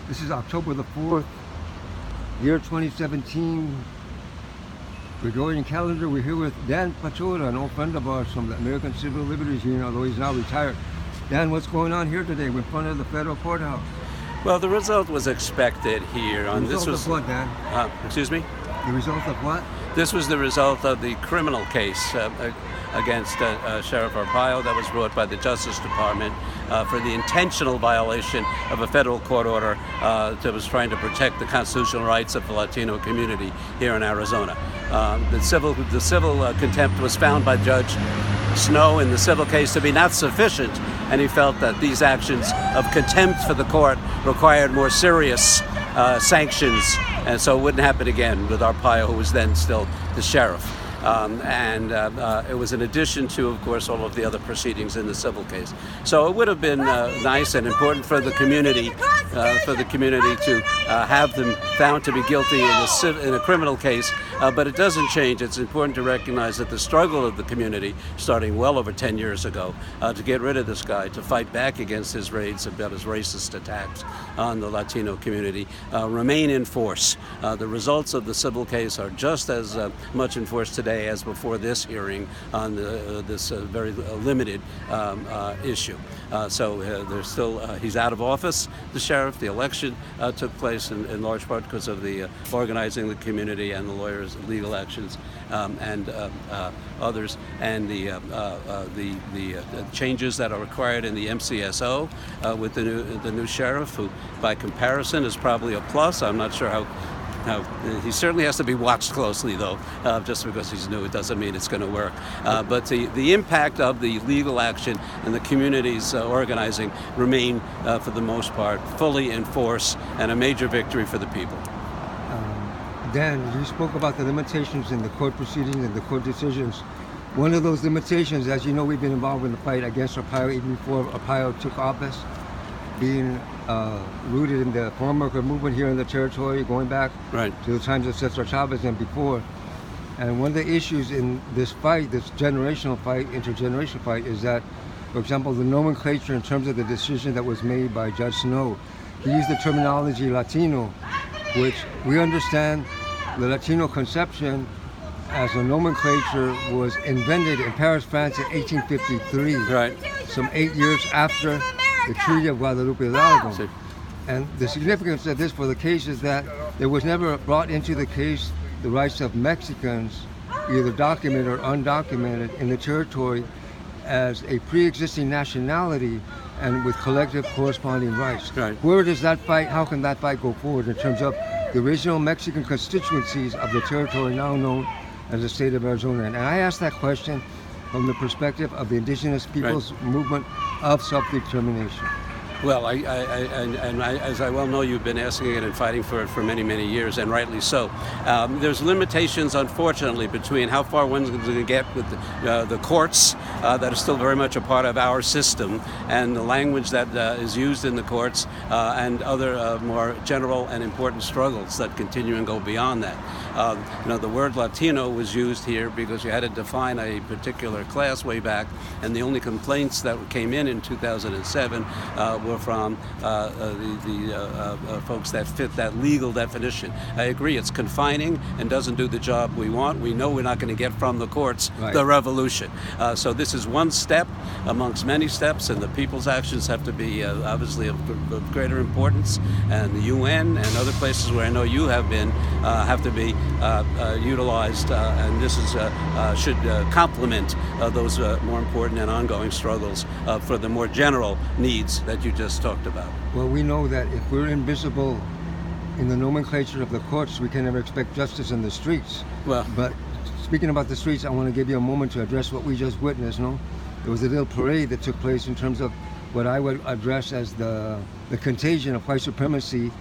This is October the 4th, year 2017. Gregorian calendar. We're here with Dan Pachola, an old friend of ours from the American Civil Liberties Union, although he's now retired. Dan, what's going on here today in front of the federal courthouse? Well, the result was expected here. The result of what, Dan? Excuse me? The result of what? This was the result of the criminal case against Sheriff Arpaio that was brought by the Justice Department for the intentional violation of a federal court order that was trying to protect the constitutional rights of the Latino community here in Arizona. The civil contempt was found by Judge Snow in the civil case to be not sufficient, and he felt that these actions of contempt for the court required more serious sanctions, and so it wouldn't happen again with Arpaio, who was then still the sheriff. It was in addition to, of course, all of the other proceedings in the civil case. So it would have been nice and important for the community, to have them found to be guilty in a criminal case. But it doesn't change. It's important to recognize that the struggle of the community, starting well over 10 years ago, to get rid of this guy, to fight back against his raids, about his racist attacks on the Latino community, remain in force. The results of the civil case are just as much in force today as before this hearing on this very limited issue. There's still, he's out of office, the sheriff. The election took place in large part because of the organizing the community and the lawyers' legal actions and others, and the changes that are required in the MCSO with the new sheriff, who by comparison is probably a plus. I'm not sure how he certainly has to be watched closely, though. Just because he's new, it doesn't mean it's going to work. But the impact of the legal action and the community's organizing remain, for the most part, fully in force, and a major victory for the people. Dan, you spoke about the limitations in the court proceedings and the court decisions. One of those limitations, as you know, we've been involved in the fight against Arpaio even before Arpaio took office, being rooted in the farm worker movement here in the territory, going back to the times of Cesar Chavez and before. And one of the issues in this fight, this intergenerational fight, is that, for example, the nomenclature in terms of the decision that was made by Judge Snow, he used the terminology Latino, which we understand the Latino conception as a nomenclature was invented in Paris, France in 1853, some 8 years after the Treaty of Guadalupe Hidalgo. And the significance of this for the case is that there was never brought into the case the rights of Mexicans, either documented or undocumented, in the territory as a pre-existing nationality and with collective corresponding rights. Where does that fight, how can that fight go forward in terms of the original Mexican constituencies of the territory now known as the state of Arizona? And I ask that question from the perspective of the indigenous people's movement of self-determination. Well, as I well know, you've been asking it and fighting for it for many, many years, and rightly so. There's limitations, unfortunately, between how far one's going to get with the courts that are still very much a part of our system, and the language that is used in the courts, and other more general and important struggles that continue and go beyond that. The word Latino was used here because you had to define a particular class way back, and the only complaints that came in 2007 were from the folks that fit that legal definition. I agree, it's confining and doesn't do the job we want. We know we're not going to get from the courts the revolution. So this is one step amongst many steps, and the people's actions have to be obviously of greater importance, and the UN and other places where I know you have been have to be utilized, and this is should complement those more important and ongoing struggles for the more general needs that you just talked about. Well, we know that if we're invisible in the nomenclature of the courts, we can never expect justice in the streets. But speaking about the streets, I want to give you a moment to address what we just witnessed. No, there was a little parade that took place in terms of what I would address as the contagion of white supremacy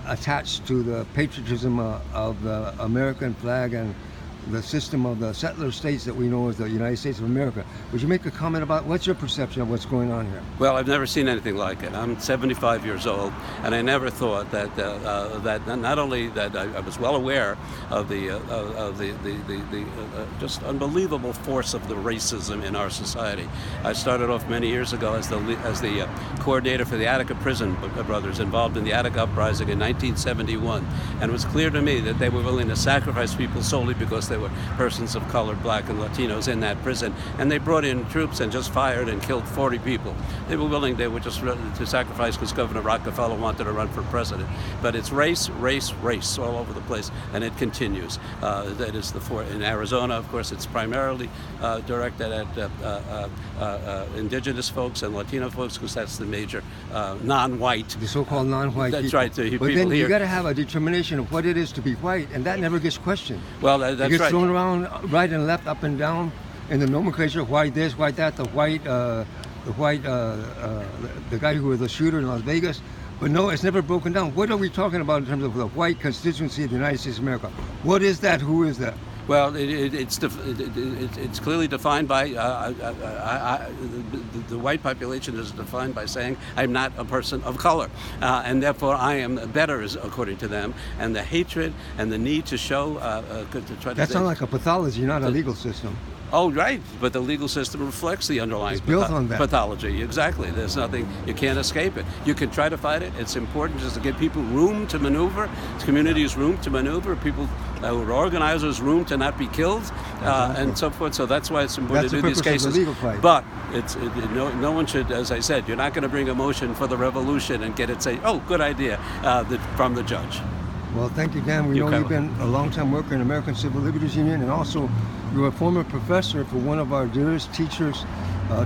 attached to the patriotism of the American flag and the system of the settler states that we know as the United States of America. Would you make a comment about what's your perception of what's going on here? Well, I've never seen anything like it. I'm 75 years old, and I never thought that that not only that I was well aware of the just unbelievable force of the racism in our society. I started off many years ago as the coordinator for the Attica Prison Brothers, involved in the Attica Uprising in 1971, and it was clear to me that they were willing to sacrifice people solely because they were persons of color, black and Latinos in that prison, and they brought in troops and just fired and killed 40 people. They were willing, they were just to sacrifice because Governor Rockefeller wanted to run for president. But it's race, race, race all over the place, and it continues. That is in Arizona, of course, it's primarily directed at indigenous folks and Latino folks because that's the major non-white. The so-called non-white That's people. right. But then you got to have a determination of what it is to be white, and that never gets questioned. Well, that's it gets right. thrown around right and left, up and down, in the nomenclature. White this, white that. The guy who was the shooter in Las Vegas. But no, it's never broken down. What are we talking about in terms of the white constituency of the United States of America? What is that? Who is that? Well, it's clearly defined by the white population is defined by saying I'm not a person of color, and therefore I am better, according to them. And the hatred and the need to show to try to. That sounds like a pathology, not a legal system. Oh, right, but the legal system reflects the underlying built on that. pathology. Exactly. There's nothing, you can't escape it. You can try to fight it. It's important just to give people room to maneuver, communities room to maneuver, people who are organizers room to not be killed, and so forth. So that's why it's important to do these cases. Of the legal fight. But no one should, as I said, you're not going to bring a motion for the revolution and get it say, oh, good idea, from the judge. Well, thank you, Dan. We know you've been a long-time worker in American Civil Liberties Union, and also you're a former professor for one of our dearest teachers,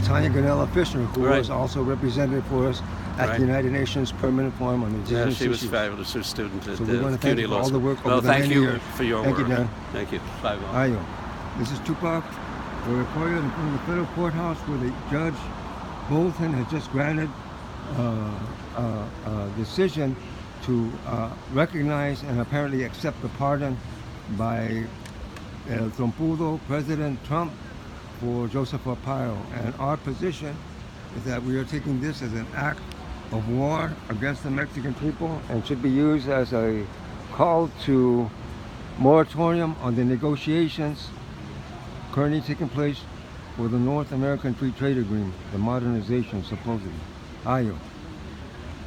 Tanya Ganella Fisher, who was also represented for us at the United Nations Permanent Forum on Indigenous She was Issues. fabulous, her student at So we want to thank you for all the work over the many years. For your work. Thank you, Dan. Thank you. Bye. Arpaio. This is Tupac, the reporter in front of the federal courthouse where the Judge Bolton has just granted a decision to recognize and apparently accept the pardon by El Trompudo, President Trump, for Joseph Arpaio. And our position is that we are taking this as an act of war against the Mexican people and should be used as a call to moratorium on the negotiations currently taking place for the North American Free Trade Agreement, the modernization supposedly. Ayo.